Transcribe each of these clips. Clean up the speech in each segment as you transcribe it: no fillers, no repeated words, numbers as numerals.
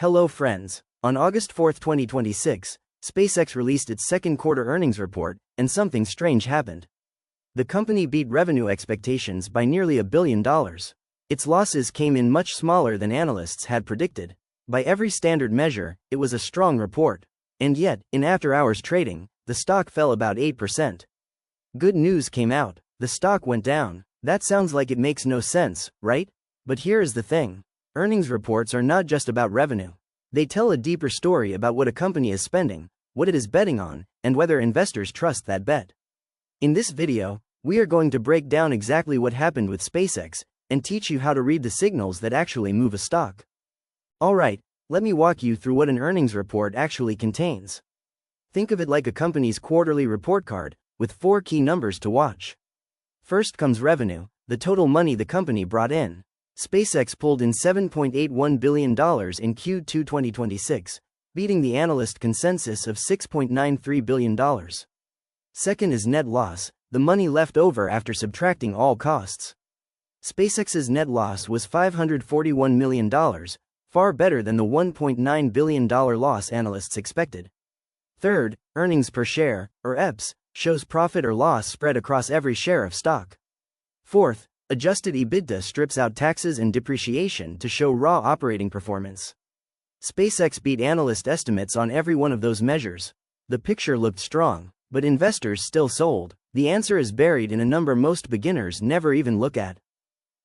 Hello friends. On August 4, 2026, SpaceX released its second quarter earnings report, and something strange happened. The company beat revenue expectations by nearly $1 billion. Its losses came in much smaller than analysts had predicted. By every standard measure, it was a strong report. And yet, in after-hours trading, the stock fell about 8%. Good news came out. The stock went down. That sounds like it makes no sense, right? But here is the thing. Earnings reports are not just about revenue. They tell a deeper story about what a company is spending, what it is betting on, and whether investors trust that bet. In this video, we are going to break down exactly what happened with SpaceX, and teach you how to read the signals that actually move a stock. Alright, let me walk you through what an earnings report actually contains. Think of it like a company's quarterly report card, with 4 key numbers to watch. First comes revenue, the total money the company brought in. SpaceX pulled in $7.81 billion in Q2 2026, beating the analyst consensus of $6.93 billion. Second is net loss, the money left over after subtracting all costs. SpaceX's net loss was $541 million, far better than the $1.9 billion loss analysts expected. Third, earnings per share, or EPS, shows profit or loss spread across every share of stock. Fourth, adjusted EBITDA strips out taxes and depreciation to show raw operating performance. SpaceX beat analyst estimates on every one of those measures. The picture looked strong, but investors still sold. The answer is buried in a number most beginners never even look at.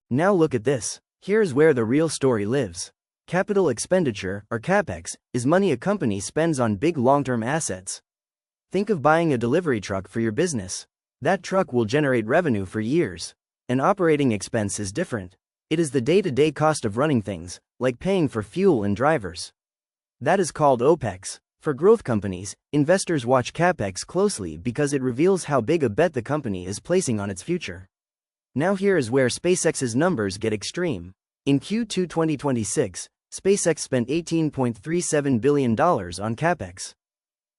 Now look at this. Here's where the real story lives. Capital expenditure, or capex, is money a company spends on big long-term assets. Think of buying a delivery truck for your business. That truck will generate revenue for years. An operating expense is different. It is the day-to-day cost of running things, like paying for fuel and drivers. That is called OPEX. For growth companies, investors watch capex closely because it reveals how big a bet the company is placing on its future. Now here is where SpaceX's numbers get extreme. In Q2 2026, SpaceX spent $18.37 billion on capex.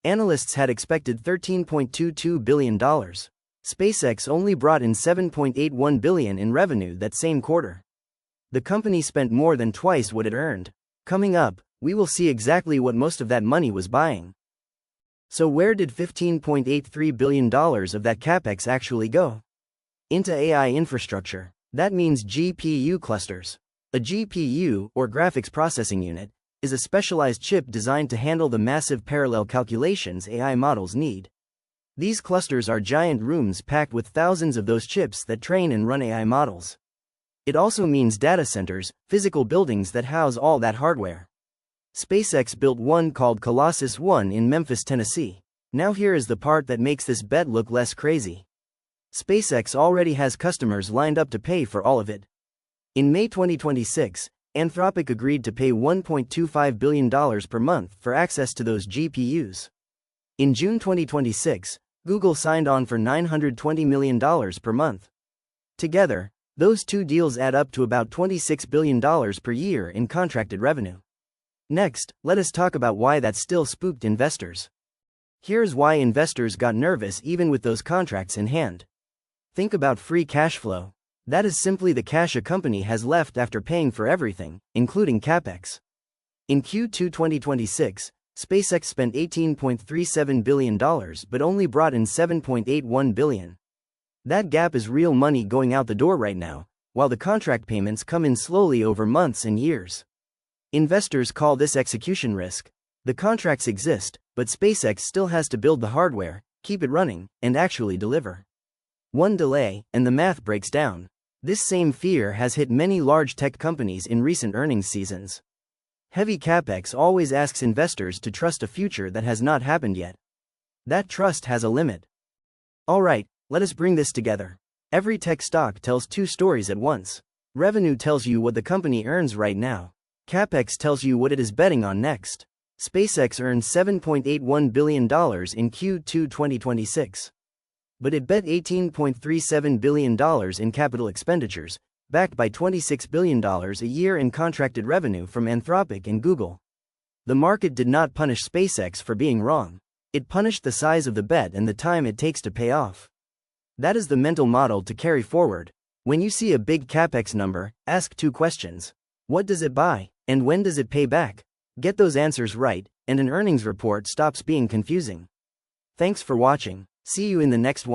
Analysts had expected $13.22 billion. SpaceX only brought in $7.81 billion in revenue that same quarter. The company spent more than twice what it earned. Coming up, we will see exactly what most of that money was buying. So where did $15.83 billion of that capex actually go? Into AI infrastructure. That means GPU clusters. A GPU, or graphics processing unit, is a specialized chip designed to handle the massive parallel calculations AI models need. These clusters are giant rooms packed with thousands of those chips that train and run AI models. It also means data centers, physical buildings that house all that hardware. SpaceX built one called Colossus 1 in Memphis, Tennessee. Now here is the part that makes this bet look less crazy. SpaceX already has customers lined up to pay for all of it. In May 2026, Anthropic agreed to pay $1.25 billion per month for access to those GPUs. In June 2026, Google signed on for $920 million per month. Together, those two deals add up to about $26 billion per year in contracted revenue. Next, let us talk about why that still spooked investors. Here's why investors got nervous even with those contracts in hand. Think about free cash flow. That is simply the cash a company has left after paying for everything, including capex. In Q2 2026, SpaceX spent $18.37 billion but only brought in $7.81 billion. That gap is real money going out the door right now, while the contract payments come in slowly over months and years. Investors call this execution risk. The contracts exist, but SpaceX still has to build the hardware, keep it running, and actually deliver. One delay, and the math breaks down. This same fear has hit many large tech companies in recent earnings seasons. Heavy capex always asks investors to trust a future that has not happened yet. That trust has a limit. Alright, let us bring this together. Every tech stock tells two stories at once. Revenue tells you what the company earns right now. Capex tells you what it is betting on next. SpaceX earned $7.81 billion in Q2 2026. But it bet $18.37 billion in capital expenditures, backed by $26 billion a year in contracted revenue from Anthropic and Google. The market did not punish SpaceX for being wrong. It punished the size of the bet and the time it takes to pay off. That is the mental model to carry forward. When you see a big capex number, ask two questions. What does it buy, and when does it pay back? Get those answers right, and an earnings report stops being confusing. Thanks for watching. See you in the next one.